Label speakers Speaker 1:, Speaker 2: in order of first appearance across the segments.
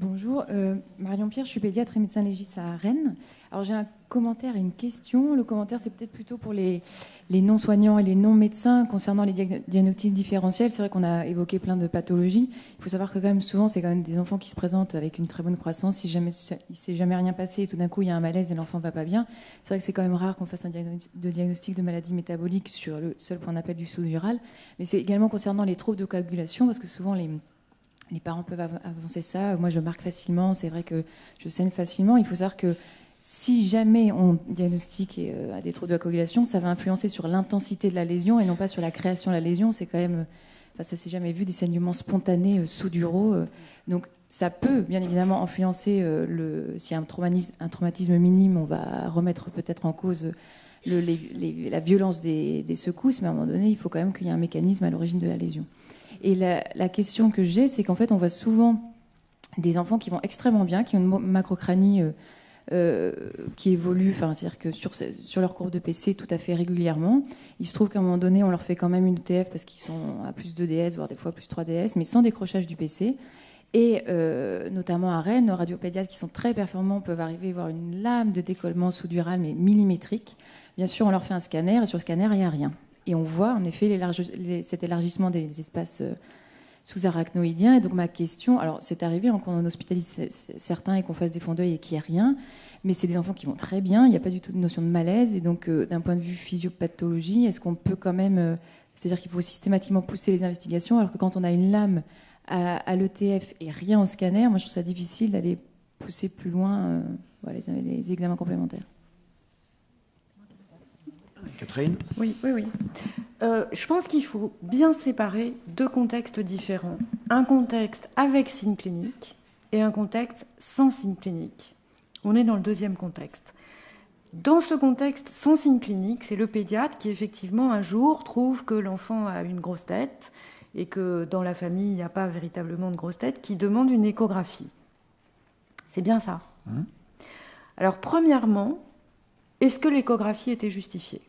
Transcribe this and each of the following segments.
Speaker 1: Bonjour, Marion Pierre, je suis pédiatre et médecin légiste à Rennes. Alors j'ai un commentaire et une question. Le commentaire, c'est peut-être plutôt pour les non-soignants et les non-médecins concernant les diagnostics différentiels. C'est vrai qu'on a évoqué plein de pathologies. Il faut savoir que quand même souvent, c'est quand même des enfants qui se présentent avec une très bonne croissance. Si jamais il ne s'est jamais rien passé et tout d'un coup, il y a un malaise et l'enfant ne va pas bien, c'est vrai que c'est quand même rare qu'on fasse un diagnostic de maladie métabolique sur le seul point d'appel du sous-dural. Mais c'est également concernant les troubles de coagulation, parce que souvent les parents peuvent avancer ça. Moi, je marque facilement. C'est vrai que je saigne facilement. Il faut savoir que si jamais on diagnostique à des troubles de la coagulation, ça va influencer sur l'intensité de la lésion et non pas sur la création de la lésion. C'est quand même... ça s'est jamais vu, des saignements spontanés sous-duraux. Donc, ça peut, bien évidemment, influencer s'il y a un traumatisme minime, on va remettre peut-être en cause la violence des secousses, mais à un moment donné, il faut quand même qu'il y ait un mécanisme à l'origine de la lésion. Et la question que j'ai, c'est qu'en fait, on voit souvent des enfants qui vont extrêmement bien, qui ont une macrocranie qui évolue, c'est-à-dire que sur leur courbe de PC tout à fait régulièrement. Il se trouve qu'à un moment donné, on leur fait quand même une ETF parce qu'ils sont à plus 2 DS, voire des fois plus 3 DS, mais sans décrochage du PC. Et notamment à Rennes, nos radiopédiatres qui sont très performants peuvent arriver à voir une lame de décollement sous-dural, mais millimétrique. Bien sûr, on leur fait un scanner, et sur le scanner, il n'y a rien. Et on voit en effet cet élargissement des espaces sous-arachnoïdiens. Et donc ma question, alors c'est arrivé qu'on hospitalise certains et qu'on fasse des fonds d'œil et qu'il n'y ait rien, mais c'est des enfants qui vont très bien, il n'y a pas du tout de notion de malaise. Et donc d'un point de vue physiopathologie, est-ce qu'on peut quand même... c'est-à-dire qu'il faut systématiquement pousser les investigations, alors que quand on a une lame à l'ETF et rien au scanner, moi je trouve ça difficile d'aller pousser plus loin les examens complémentaires.
Speaker 2: Catherine ?
Speaker 3: Oui. Je pense qu'il faut bien séparer deux contextes différents. Un contexte avec signe clinique et un contexte sans signe clinique. On est dans le deuxième contexte. Dans ce contexte sans signe clinique, c'est le pédiatre qui, effectivement, un jour, trouve que l'enfant a une grosse tête et que dans la famille, il n'y a pas véritablement de grosse tête, qui demande une échographie. C'est bien ça. Alors, premièrement, est-ce que l'échographie était justifiée ?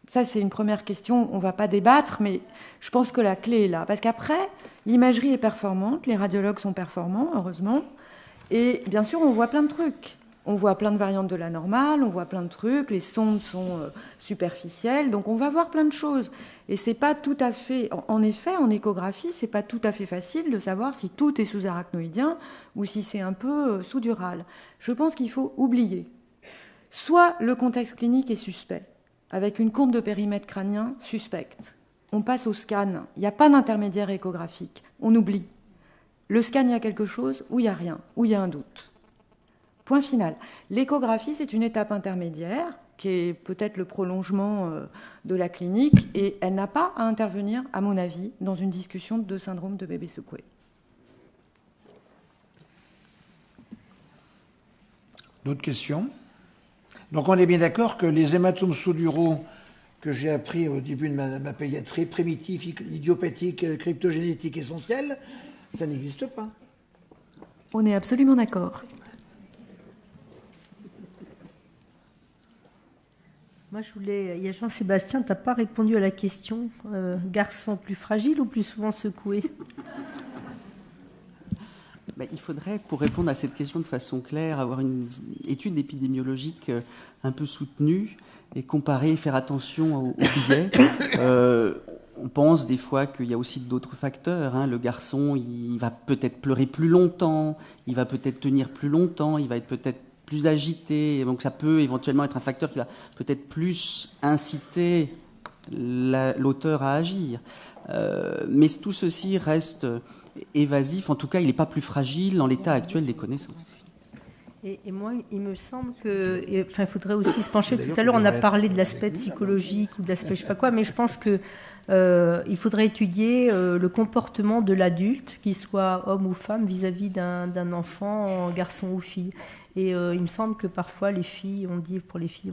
Speaker 3: Ça, c'est une première question, on ne va pas débattre, mais je pense que la clé est là. Parce qu'après, l'imagerie est performante, les radiologues sont performants, heureusement, et bien sûr, on voit plein de trucs. On voit plein de variantes de la normale, on voit plein de trucs, les sondes sont superficielles, donc on va voir plein de choses. Et c'est pas tout à fait... En effet, en échographie, c'est pas tout à fait facile de savoir si tout est sous-arachnoïdien ou si c'est un peu sous-dural. Je pense qu'il faut oublier. Soit le contexte clinique est suspect, avec une courbe de périmètre crânien suspecte. On passe au scan. Il n'y a pas d'intermédiaire échographique. On oublie. Le scan, il y a quelque chose ou il n'y a rien, ou il y a un doute. Point final. L'échographie, c'est une étape intermédiaire qui est peut-être le prolongement de la clinique et elle n'a pas à intervenir, à mon avis, dans une discussion de syndrome de bébé secoué.
Speaker 2: D'autres questions ? Donc on est bien d'accord que les hématomes sous-duraux que j'ai appris au début de ma pédiatrie, primitifs, idiopathiques, cryptogénétiques essentiels, ça n'existe pas.
Speaker 3: On est absolument d'accord.
Speaker 4: Moi, il y a Jean-Sébastien, tu n'as pas répondu à la question. Garçon plus fragile ou plus souvent secoué ?
Speaker 5: Il faudrait, pour répondre à cette question de façon claire, avoir une étude épidémiologique un peu soutenue et comparer, faire attention aux biais. On pense des fois qu'il y a aussi d'autres facteurs. Le garçon, il va peut-être pleurer plus longtemps, il va peut-être tenir plus longtemps, il va être peut-être plus agité. Donc ça peut éventuellement être un facteur qui va peut-être plus inciter l'auteur à agir. Mais tout ceci reste évasif. En tout cas, il n'est pas plus fragile dans l'état actuel des connaissances.
Speaker 4: Et moi, il me semble que... il faudrait aussi se pencher. Tout à l'heure, on a parlé de l'aspect psychologique ou de l'aspect je sais pas quoi, mais je pense que il faudrait étudier le comportement de l'adulte, qu'il soit homme ou femme, vis-à-vis d'un enfant, garçon ou fille. Et il me semble que parfois, pour les filles,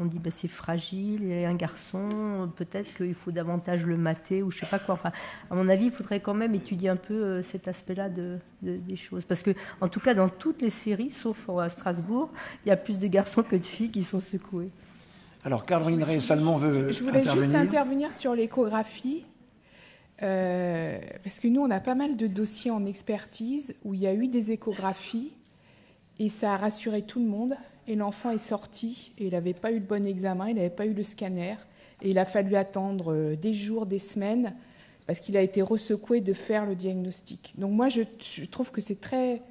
Speaker 4: on dit c'est fragile, et un garçon, peut-être qu'il faut davantage le mater, ou je sais pas quoi. Enfin, à mon avis, il faudrait quand même étudier un peu cet aspect-là des choses. Parce que, en tout cas, dans toutes les séries, sauf à Strasbourg, il y a plus de garçons que de filles qui sont secoués.
Speaker 2: Alors, Caroline Rey-Salmon veut
Speaker 6: Je voulais
Speaker 2: intervenir.
Speaker 6: juste intervenir sur l'échographie. Parce que nous, on a pas mal de dossiers en expertise où il y a eu des échographies et ça a rassuré tout le monde. Et l'enfant est sorti et il n'avait pas eu le bon examen, il n'avait pas eu le scanner. Et il a fallu attendre des jours, des semaines, parce qu'il a été ressecoué de faire le diagnostic. Donc moi, je trouve que c'est très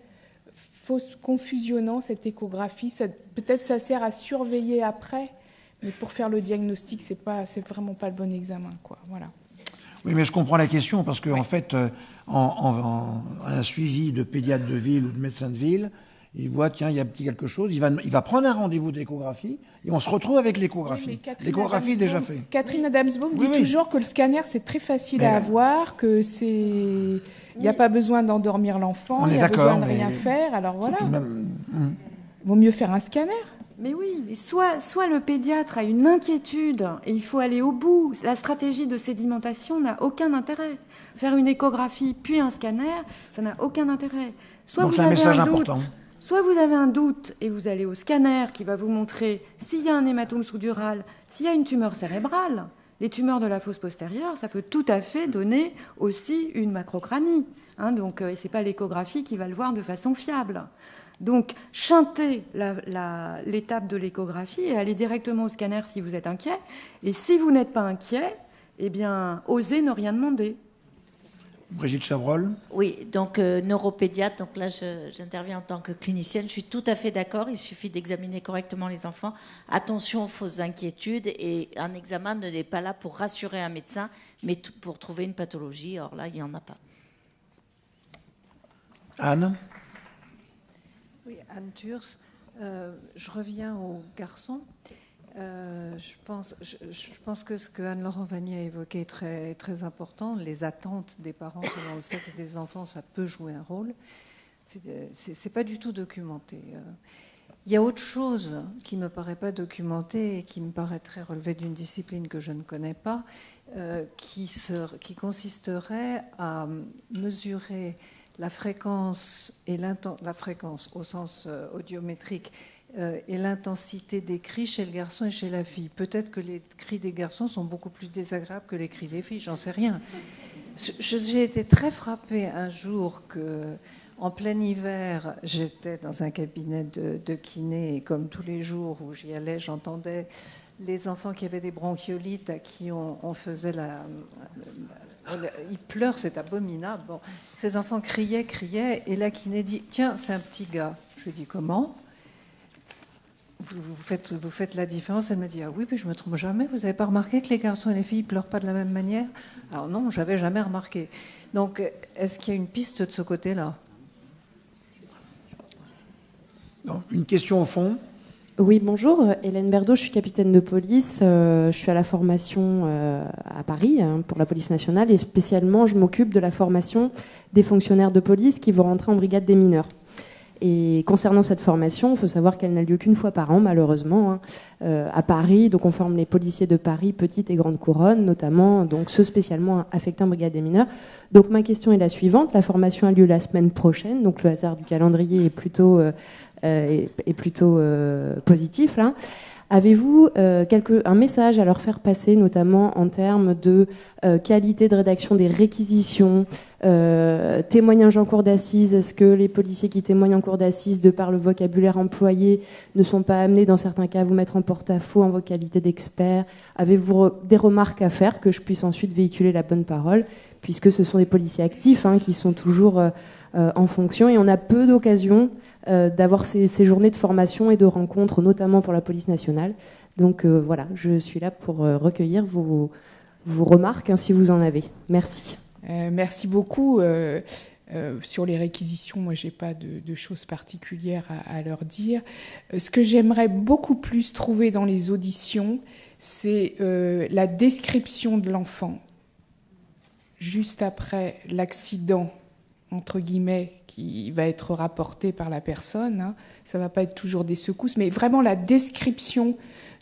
Speaker 6: confusionnant, cette échographie. Peut-être ça sert à surveiller après, mais pour faire le diagnostic, c'est vraiment pas le bon examen, quoi. Voilà.
Speaker 2: Oui, mais je comprends la question, parce qu'en fait, un suivi de pédiatre de ville ou de médecin de ville, il voit, tiens, il y a petit quelque chose, il va prendre un rendez-vous d'échographie, et on se retrouve avec l'échographie.
Speaker 6: Oui,
Speaker 2: l'échographie est déjà faite.
Speaker 6: Catherine Adamsbaum dit toujours que le scanner, c'est très facile à avoir, que il n'y a pas besoin d'endormir l'enfant, il n'y a besoin de rien faire, alors voilà. Vaut mieux faire un scanner.
Speaker 3: Mais oui, mais soit le pédiatre a une inquiétude et il faut aller au bout. La stratégie de sédimentation n'a aucun intérêt. Faire une échographie puis un scanner, ça n'a aucun intérêt.
Speaker 2: Donc c'est un message important.
Speaker 3: Soit vous avez un doute et vous allez au scanner qui va vous montrer s'il y a un hématome sous-dural, s'il y a une tumeur cérébrale. Les tumeurs de la fosse postérieure, ça peut tout à fait donner aussi une macrocranie. Donc, et ce n'est pas l'échographie qui va le voir de façon fiable. Donc, chantez l'étape de l'échographie et allez directement au scanner si vous êtes inquiet. Et si vous n'êtes pas inquiet, eh bien, osez ne rien demander.
Speaker 2: Brigitte Chabrol.
Speaker 7: Oui, donc neuropédiatre, donc là j'interviens en tant que clinicienne, je suis tout à fait d'accord, il suffit d'examiner correctement les enfants. Attention aux fausses inquiétudes, et un examen n'est pas là pour rassurer un médecin, mais pour trouver une pathologie, or là il n'y en a pas.
Speaker 2: Anne.
Speaker 8: Oui, Anne Thurs. Je reviens aux garçons. Je pense que ce que Anne-Laurent Vanier a évoqué est très, très important. Les attentes des parents selon le sexe des enfants, ça peut jouer un rôle. C'est pas du tout documenté. Il y a autre chose qui ne me paraît pas documentée et qui me paraîtrait relever d'une discipline que je ne connais pas, qui consisterait à mesurer la fréquence au sens audiométrique et l'intensité des cris chez le garçon et chez la fille. Peut-être que les cris des garçons sont beaucoup plus désagréables que les cris des filles, j'en sais rien. J'ai été très frappée un jour qu'en plein hiver, j'étais dans un cabinet de kiné et comme tous les jours où j'y allais, j'entendais les enfants qui avaient des bronchiolites à qui on faisait ils pleurent, c'est abominable. Bon, ces enfants criaient, et la kiné dit « Tiens, c'est un petit gars ». Je lui dis « Comment ? Vous faites la différence ?» Elle me dit « Ah oui, puis je ne me trompe jamais. Vous n'avez pas remarqué que les garçons et les filles ne pleurent pas de la même manière ?» Alors non, je n'avais jamais remarqué. Donc, est-ce qu'il y a une piste de ce côté-là ?
Speaker 2: Non, une question au fond.
Speaker 9: Oui, bonjour. Hélène Berdo, je suis capitaine de police. Je suis à la formation à Paris pour la police nationale et spécialement, je m'occupe de la formation des fonctionnaires de police qui vont rentrer en brigade des mineurs. Et concernant cette formation, il faut savoir qu'elle n'a lieu qu'une fois par an, malheureusement, à Paris. Donc, on forme les policiers de Paris, petite et grande couronne, notamment donc ceux spécialement affectés en brigade des mineurs. Donc, ma question est la suivante. La formation a lieu la semaine prochaine, donc le hasard du calendrier est plutôt positif là. Avez-vous un message à leur faire passer, notamment en termes de qualité de rédaction des réquisitions, témoignages en cour d'assises? Est-ce que les policiers qui témoignent en cour d'assises, de par le vocabulaire employé, ne sont pas amenés dans certains cas à vous mettre en porte-à-faux en vos qualités d'expert? Avez-vous des remarques à faire que je puisse ensuite véhiculer la bonne parole, puisque ce sont des policiers actifs qui sont toujours en fonction, et on a peu d'occasions d'avoir ces journées de formation et de rencontres, notamment pour la police nationale. Donc voilà, je suis là pour recueillir vos remarques, si vous en avez. Merci.
Speaker 6: Merci beaucoup. Sur les réquisitions, moi, je n'ai pas de choses particulières à leur dire. Ce que j'aimerais beaucoup plus trouver dans les auditions, c'est la description de l'enfant juste après l'accident, entre guillemets, qui va être rapporté par la personne. Ça ne va pas être toujours des secousses, mais vraiment la description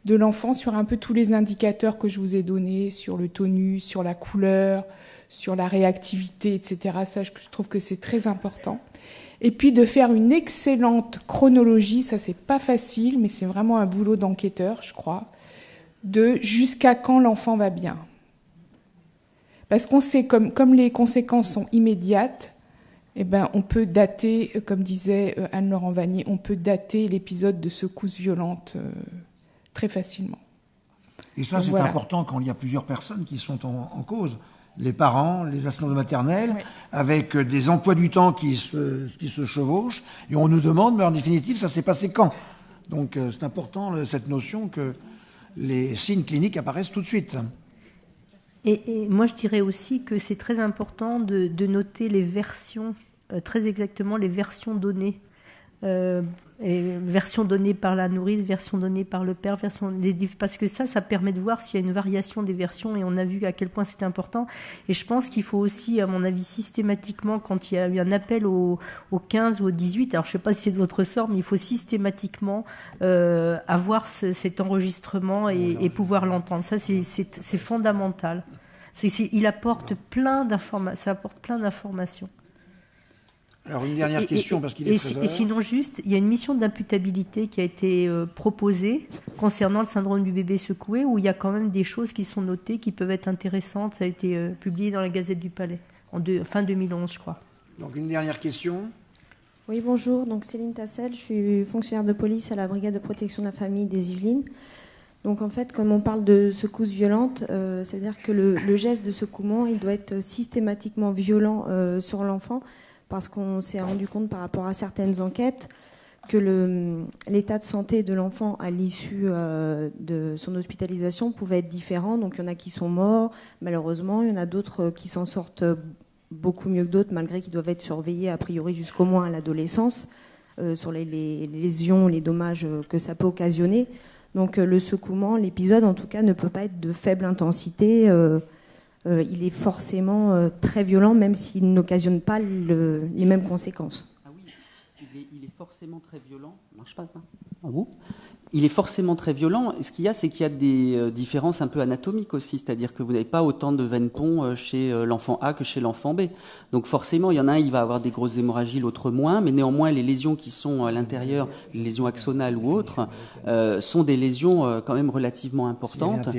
Speaker 6: de l'enfant sur un peu tous les indicateurs que je vous ai donnés, sur le tonus, sur la couleur, sur la réactivité, etc. Ça, je trouve que c'est très important. Et puis de faire une excellente chronologie, ça c'est pas facile, mais c'est vraiment un boulot d'enquêteur, je crois, de jusqu'à quand l'enfant va bien. Parce qu'on sait, comme les conséquences sont immédiates, eh ben, on peut dater, comme disait Anne-Laurent Vanier, on peut dater l'épisode de secousse violente très facilement.
Speaker 2: Et ça, c'est important quand il y a plusieurs personnes qui sont en cause. Les parents, les assistantes maternelles, avec des emplois du temps qui se chevauchent. Et on nous demande, mais en définitive, ça s'est passé quand? Donc c'est important, cette notion que les signes cliniques apparaissent tout de suite.
Speaker 4: Et moi, je dirais aussi que c'est très important de noter les versions, très exactement les versions données. Version donnée par la nourrice, version donnée par le père, parce que ça permet de voir s'il y a une variation des versions, et on a vu à quel point c'était important. Et je pense qu'il faut aussi, à mon avis, systématiquement, quand il y a eu un appel au 15 ou au 18, alors je ne sais pas si c'est de votre ressort, mais il faut systématiquement avoir cet enregistrement et pouvoir l'entendre. Ça, c'est fondamental. Il apporte ça apporte plein d'informations.
Speaker 2: Alors une dernière question, parce qu'il est 13h.
Speaker 4: Et sinon juste, il y a une mission d'imputabilité qui a été proposée concernant le syndrome du bébé secoué, où il y a quand même des choses qui sont notées, qui peuvent être intéressantes. Ça a été publié dans la Gazette du Palais, fin 2011, je crois.
Speaker 2: Donc une dernière question.
Speaker 10: Oui, bonjour. Donc Céline Tassel, je suis fonctionnaire de police à la brigade de protection de la famille des Yvelines. Donc en fait, comme on parle de secousse violente, c'est-à-dire que le geste de secouement, il doit être systématiquement violent sur l'enfant, parce qu'on s'est rendu compte par rapport à certaines enquêtes que l'état de santé de l'enfant à l'issue de son hospitalisation pouvait être différent. Donc il y en a qui sont morts, malheureusement. Il y en a d'autres qui s'en sortent beaucoup mieux que d'autres, malgré qu'ils doivent être surveillés a priori jusqu'au moins à l'adolescence, sur les lésions, les dommages que ça peut occasionner. Donc le secouement, l'épisode en tout cas, ne peut pas être de faible intensité. Il est forcément très violent, même s'il n'occasionne pas les mêmes conséquences.
Speaker 5: Ah oui, il est forcément très violent. Ça marche pas, ça? Ah bon? Il est forcément très violent. Ce qu'il y a, c'est qu'il y a des différences un peu anatomiques aussi. C'est-à-dire que vous n'avez pas autant de veines pont chez l'enfant A que chez l'enfant B. Donc forcément, il y en a un, il va avoir des grosses hémorragies, l'autre moins. Mais néanmoins, les lésions qui sont à l'intérieur, les lésions axonales ou autres, sont des lésions quand même relativement importantes.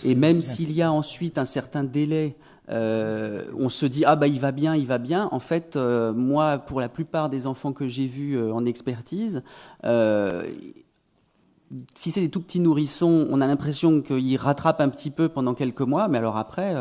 Speaker 5: Et même s'il y a ensuite un certain délai, on se dit ah bah il va bien. En fait, moi, pour la plupart des enfants que j'ai vus en expertise, si c'est des tout petits nourrissons, on a l'impression qu'ils rattrapent un petit peu pendant quelques mois, mais alors après,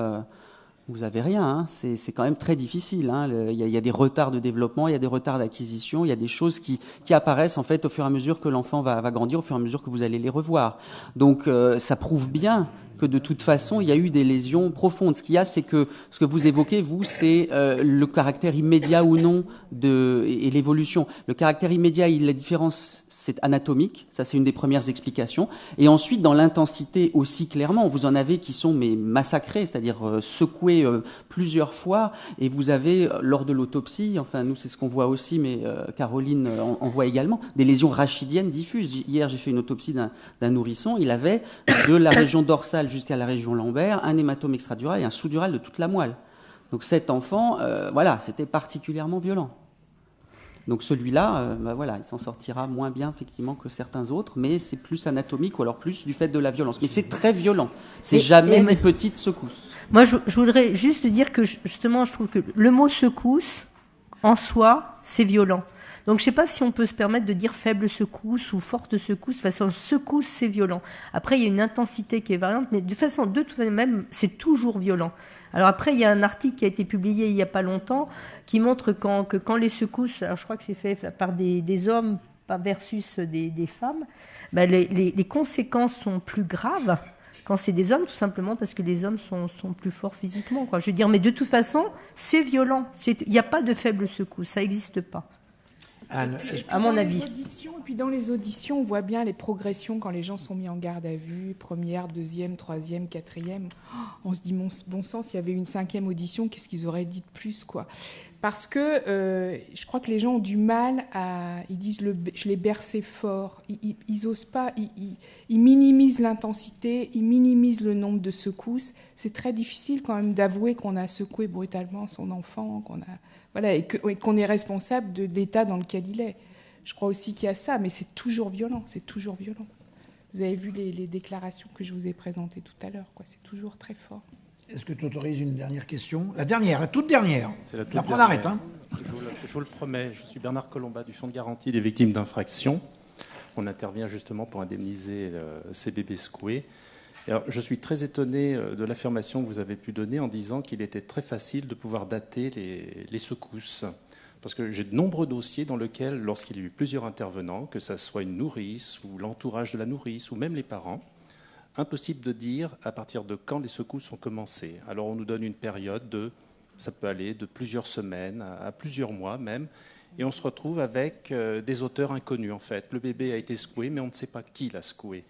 Speaker 5: vous n'avez rien. Hein. C'est quand même très difficile. Hein. Il y a des retards de développement, il y a des retards d'acquisition, il y a des choses qui apparaissent en fait au fur et à mesure que l'enfant va grandir, au fur et à mesure que vous allez les revoir. Donc ça prouve bien que de toute façon, il y a eu des lésions profondes. Ce qu'il y a, c'est que ce que vous évoquez, vous, c'est le caractère immédiat ou non et l'évolution. Le caractère immédiat, la différence, c'est anatomique. Ça, c'est une des premières explications. Et ensuite, dans l'intensité aussi, clairement, vous en avez qui sont massacrés, c'est-à-dire secoués plusieurs fois. Et vous avez, lors de l'autopsie, enfin, nous, c'est ce qu'on voit aussi, mais Caroline en voit également, des lésions rachidiennes diffuses. Hier, j'ai fait une autopsie d'un nourrisson. Il avait de la région dorsale jusqu'à la région lombaire, un hématome extradural et un sous-dural de toute la moelle. Donc cet enfant, c'était particulièrement violent. Donc celui-là, il s'en sortira moins bien effectivement que certains autres, mais c'est plus anatomique ou alors plus du fait de la violence. Mais c'est très violent. C'est jamais des petites secousses.
Speaker 4: Moi, je voudrais juste dire que justement, je trouve que le mot secousse, en soi, c'est violent. Donc je ne sais pas si on peut se permettre de dire faible secousse ou forte secousse. De toute façon, secousse, c'est violent. Après, il y a une intensité qui est variante, mais de toute façon, même, c'est toujours violent. Alors après, il y a un article qui a été publié il n'y a pas longtemps qui montre que quand les secousses, alors je crois que c'est fait par des hommes versus des femmes, les conséquences sont plus graves quand c'est des hommes, tout simplement parce que les hommes sont plus forts physiquement, quoi. Je veux dire, mais de toute façon, c'est violent. Il n'y a pas de faible secousse, ça n'existe pas.
Speaker 2: Anne,
Speaker 6: à mon avis. Et puis dans les auditions, on voit bien les progressions quand les gens sont mis en garde à vue, première, deuxième, troisième, quatrième. On se dit, bon sang, s'il y avait une cinquième audition, qu'est-ce qu'ils auraient dit de plus, quoi. Parce que je crois que les gens ont du mal ils disent, je l'ai bercé fort. Ils osent pas, ils minimisent l'intensité, ils minimisent le nombre de secousses. C'est très difficile quand même d'avouer qu'on a secoué brutalement son enfant, et qu'on est responsable de l'état dans lequel il est. Je crois aussi qu'il y a ça, mais c'est toujours violent, Vous avez vu les déclarations que je vous ai présentées tout à l'heure, quoi. C'est toujours très fort.
Speaker 2: Est-ce que tu autorises une dernière question? La dernière, la toute dernière.
Speaker 11: C'est la toute
Speaker 2: Après, on
Speaker 11: dernière.
Speaker 2: arrête. Hein.
Speaker 11: Je vous le promets, je suis Bernard Colomba du Fonds de garantie des victimes d'infractions. On intervient justement pour indemniser ces bébés secoués. Alors, je suis très étonné de l'affirmation que vous avez pu donner en disant qu'il était très facile de pouvoir dater les secousses. Parce que j'ai de nombreux dossiers dans lesquels, lorsqu'il y a eu plusieurs intervenants, que ce soit une nourrice ou l'entourage de la nourrice ou même les parents, impossible de dire à partir de quand les secousses ont commencé. Alors on nous donne une période ça peut aller de plusieurs semaines à plusieurs mois même, et on se retrouve avec des auteurs inconnus en fait. Le bébé a été secoué, mais on ne sait pas qui l'a secoué.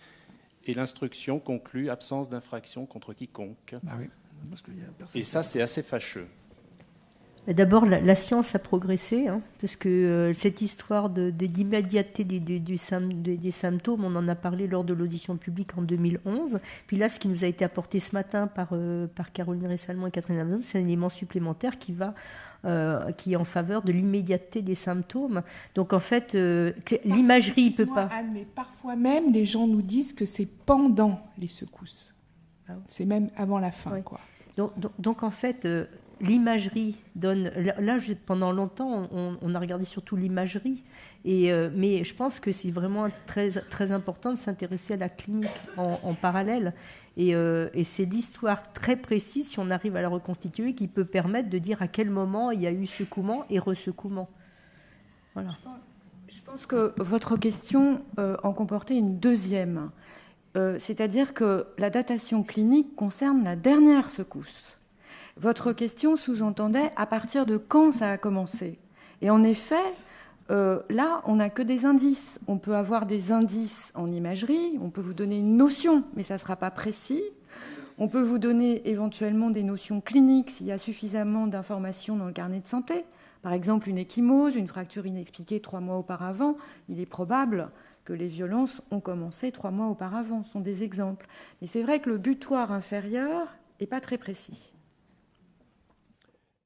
Speaker 11: Et l'instruction conclut absence d'infraction contre quiconque.
Speaker 2: Ah oui, parce qu'il y a personne.
Speaker 11: Et ça, c'est assez fâcheux.
Speaker 4: D'abord, la science a progressé, hein, parce que cette histoire d'immédiateté des symptômes, on en a parlé lors de l'audition publique en 2011. Puis là, ce qui nous a été apporté ce matin par Caroline Ressalmon et Catherine Amazon, c'est un élément supplémentaire qui est en faveur de l'immédiateté des symptômes. Donc en fait, l'imagerie ne peut pas...
Speaker 6: Anne, mais parfois même, les gens nous disent que c'est pendant les secousses. C'est même avant la fin,
Speaker 4: ouais.
Speaker 6: Quoi.
Speaker 4: Donc en fait... l'imagerie donne... Là, pendant longtemps, on a regardé surtout l'imagerie, mais je pense que c'est vraiment très, très important de s'intéresser à la clinique en parallèle. Et c'est l'histoire très précise, si on arrive à la reconstituer, qui peut permettre de dire à quel moment il y a eu secouement et ressecouement. Voilà.
Speaker 3: Je pense que votre question en comportait une deuxième. C'est-à-dire que la datation clinique concerne la dernière secousse. Votre question sous-entendait à partir de quand ça a commencé. Et en effet, là, on n'a que des indices. On peut avoir des indices en imagerie, on peut vous donner une notion, mais ça ne sera pas précis. On peut vous donner éventuellement des notions cliniques s'il y a suffisamment d'informations dans le carnet de santé. Par exemple, une ecchymose, une fracture inexpliquée 3 mois auparavant. Il est probable que les violences ont commencé 3 mois auparavant. Ce sont des exemples. Mais c'est vrai que le butoir inférieur n'est pas très précis.